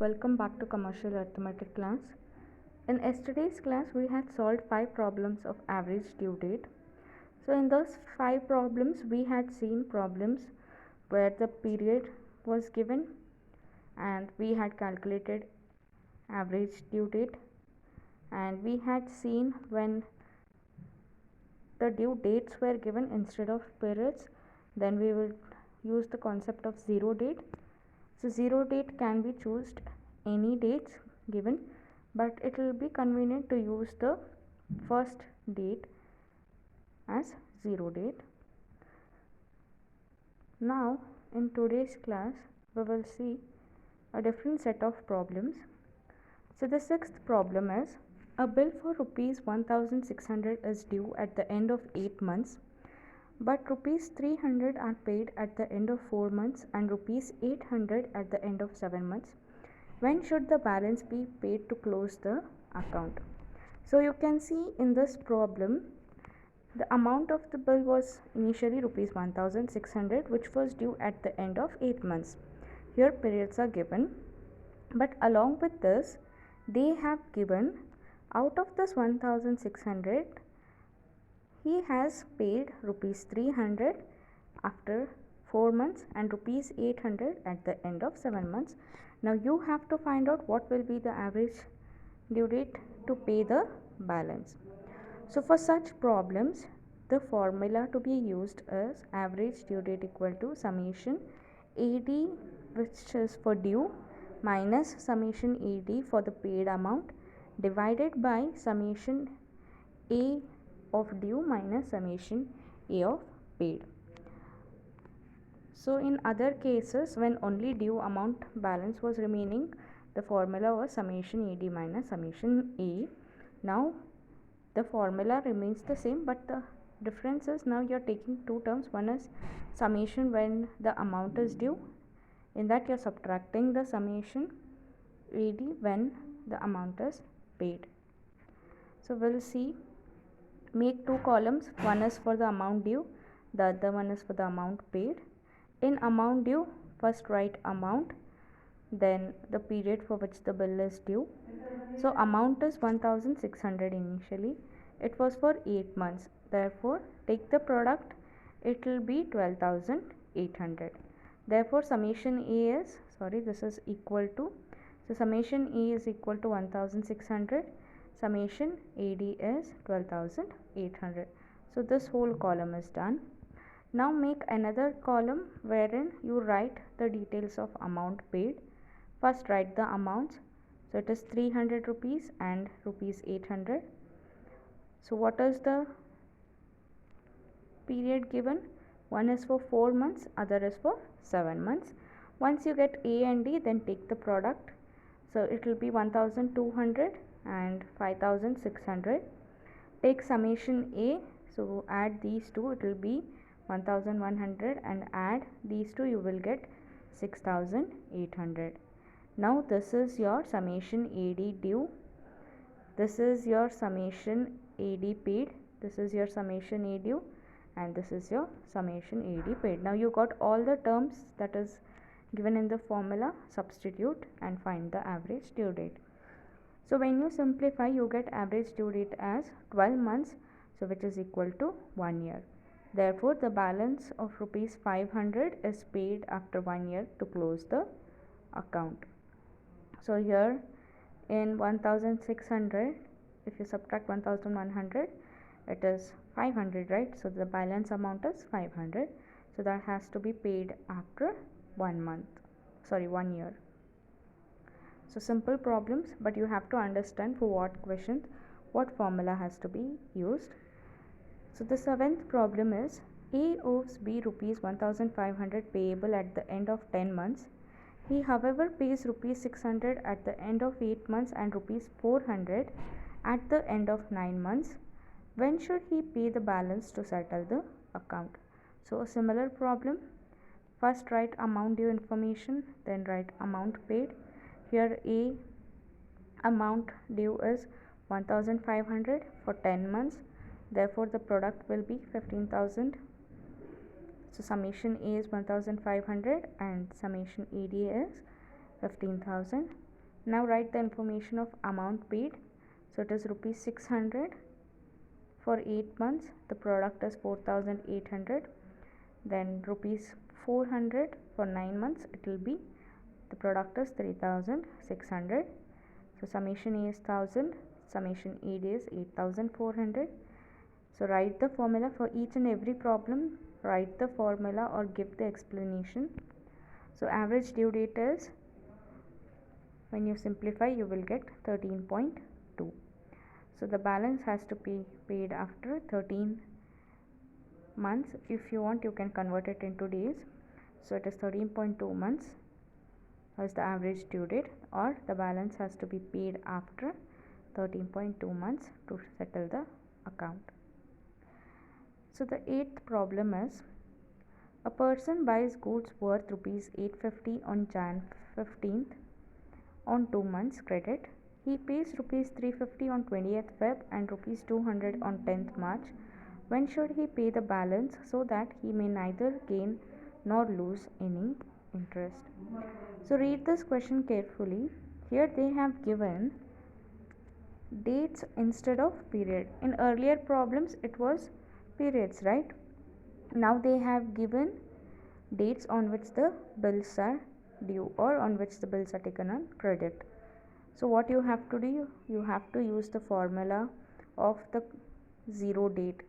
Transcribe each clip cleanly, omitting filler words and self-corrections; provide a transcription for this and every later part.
welcome back to commercial arithmetic class. In yesterday's class we had solved 5 problems of average due date. So in those 5 problems we had seen problems where the period was given and we had calculated average due date, and we had seen when the due dates were given instead of periods, then we will use the concept of zero date. So zero date can be chosen any dates given, but it will be convenient to use the first date as zero date. Now in today's class we will see a different set of problems. So the sixth problem is a bill for rupees 1600 is due at the end of 8 months, but rupees 300 are paid at the end of 4 months and rupees 800 at the end of 7 months. When should the balance be paid to close the account? So you can see in this problem the amount of the bill was initially rupees 1600, which was due at the end of 8 months. Here periods are given, but along with this they have given out of this 1600 he has paid rupees 300 after 4 months and rupees 800 at the end of 7 months. Now you have to find out what will be the average due date to pay the balance. So for such problems the formula to be used is average due date equal to summation AD, which is for due, minus summation AD for the paid amount, divided by summation A of due minus summation A of paid. So in other cases, when only due amount balance was remaining, the formula was summation AD minus summation A. Now the formula remains the same, but the difference is now you are taking two terms. One is summation when the amount is due, in that you are subtracting the summation AD when the amount is paid. So we'll see, make two columns, one is for the amount due, the other one is for the amount paid. In amount due, first write amount, then the period for which the bill is due. So amount is 1600 initially, it was for 8 months, therefore take the product, it will be 12800. Therefore summation A is, this is equal to, so summation A is equal to 1600, summation AD is 12800. So this whole column is done. Now make another column wherein you write the details of amount paid. First write the amounts, so it is 300 rupees and rupees 800. So what is the period given? One is for 4 months, other is for 7 months. Once you get A and D, then take the product, so it will be 1200 and 5600. Take summation A, so add these two, it will be 1100, and add these two, you will get 6800. Now this is your summation AD due, this is your summation AD paid, this is your summation A due, and this is your summation AD paid. Now you got all the terms that is given in the formula, substitute and find the average due date. So when you simplify, you get average due date as 12 months, so which is equal to 1 year. Therefore the balance of rupees 500 is paid after 1 year to close the account. So here in 1600, if you subtract 1100, it is 500, right? So the balance amount is 500, so that has to be paid after 1 year. So simple problems, but you have to understand for what questions what formula has to be used. So the seventh problem is A owes B rupees 1500 payable at the end of 10 months. He however pays rupees 600 at the end of 8 months and rupees 400 at the end of 9 months. When should he pay the balance to settle the account? So a similar problem, first write amount due information, then write amount paid. Here A amount due is 1500 for 10 months, therefore the product will be 15000. So summation A is 1500 and summation AD is 15,000. Now write the information of amount paid. So it is rupees 600 for 8 months. The product is 4,800. Then rupees 400 for 9 months. It will be, the product is 3,600. So summation A is 1000, summation ED is 8,400. So write the formula for each and every problem. Write the formula or give the explanation. So average due date is, when you simplify, you will get 13.2. So the balance has to be paid after 13 months. If you want, you can convert it into days. So it is 13.2 months as the average due date, or the balance has to be paid after 13.2 months to settle the account. So the 8th problem is, a person buys goods worth rupees 850 on Jan 15th on 2 months credit. He pays rupees 350 on 20th Feb and rupees 200 on 10th March. When should he pay the balance so that he may neither gain nor lose any interest? So read this question carefully. Here they have given dates instead of period. In earlier problems it was periods, right? Now they have given dates on which the bills are due or on which the bills are taken on credit. So what you have to do, you have to use the formula of the zero date.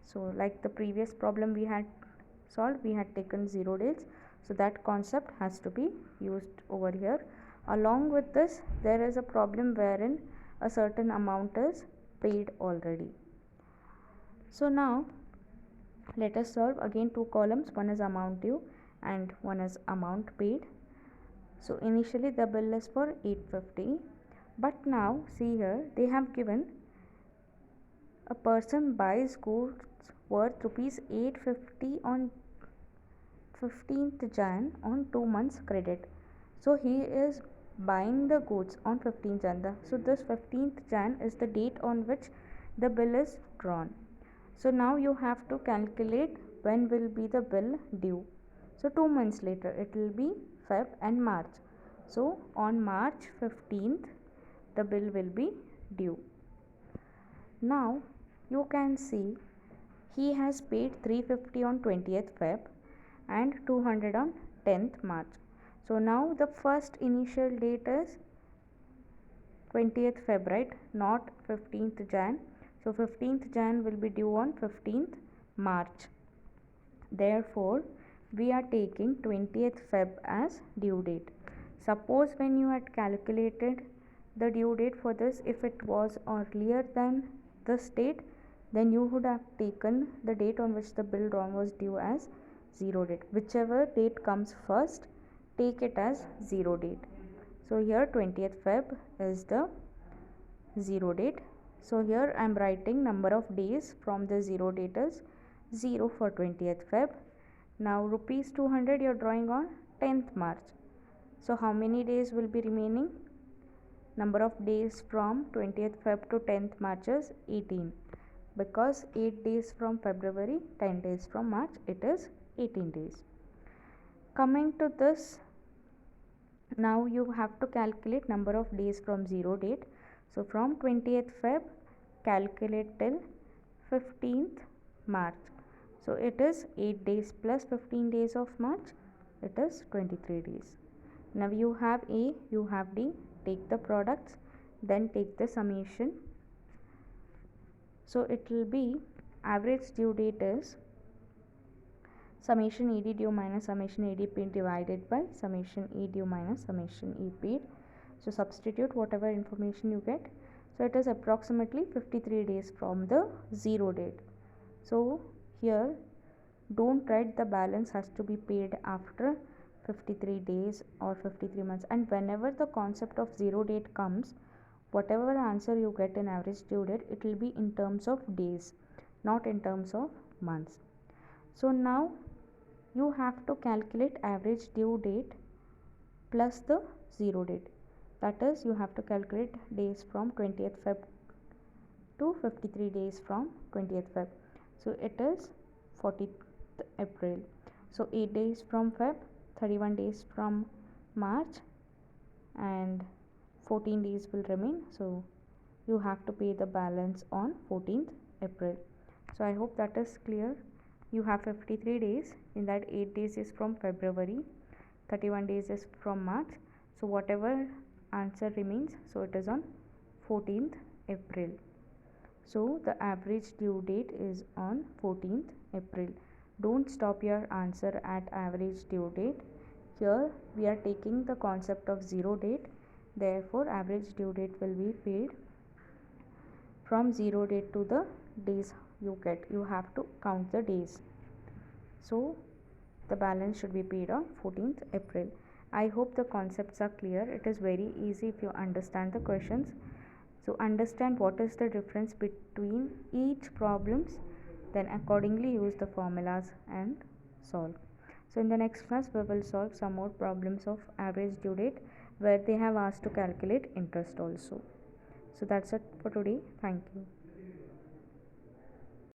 So like the previous problem we had solved, we had taken zero dates, so that concept has to be used over here. Along with this, there is a problem wherein a certain amount is paid already. So now let us solve again two columns. One is amount due and one is amount paid. So initially the bill is for 850, but now see here they have given a person buys goods worth rupees 850 on 15th Jan on 2 months credit. So he is buying the goods on 15th Jan. So this 15th Jan is the date on which the bill is drawn. So now you have to calculate when will be the bill due. So 2 months later it will be Feb and March. So on March 15th the bill will be due. Now you can see he has paid 350 on 20th Feb and 200 on 10th March. So now the first initial date is 20th Feb, right? Not 15th Jan. So 15th Jan will be due on 15th March. Therefore, we are taking 20th Feb as due date. Suppose when you had calculated the due date for this, if it was earlier than this date, then you would have taken the date on which the bill drawn was due as zero date. Whichever date comes first, take it as zero date. So here 20th Feb is the zero date. So here I am writing number of days from the zero date is 0 for 20th Feb. Now rupees 200 you are drawing on 10th March. So how many days will be remaining? Number of days from 20th Feb to 10th March is 18, because 8 days from February, 10 days from March, it is 18 days. Coming to this, now you have to calculate number of days from zero date. So from 20th Feb calculate till 15th March. So it is 8 days plus 15 days of March, it is 23 days. Now you have A, you have D, take the products, then take the summation. So it will be average due date is summation ED due minus summation ED paid divided by summation E due minus summation E paid. So substitute whatever information you get. So it is approximately 53 days from the zero date. So here don't write the balance has to be paid after 53 days or 53 months, and whenever the concept of zero date comes, whatever answer you get in average due date, it will be in terms of days, not in terms of months. So now you have to calculate average due date plus the zero date. That is, you have to calculate days from 20th Feb to 53 days from 20th Feb. So it is 40th April. So 8 days from Feb, 31 days from March, and 14 days will remain, so you have to pay the balance on 14th April. So I hope that is clear. You have 53 days, in that 8 days is from February, 31 days is from March, so whatever answer remains, so it is on 14th April. So the average due date is on 14th April. Don't stop your answer at average due date. Here we are taking the concept of zero date, therefore average due date will be paid from zero date to the days you get. You have to count the days. So the balance should be paid on 14th April. I hope the concepts are clear. It is very easy if you understand the questions. So understand what is the difference between each problems, then accordingly use the formulas and solve. So in the next class we will solve some more problems of average due date where they have asked to calculate interest also. So that's it for today. Thank you.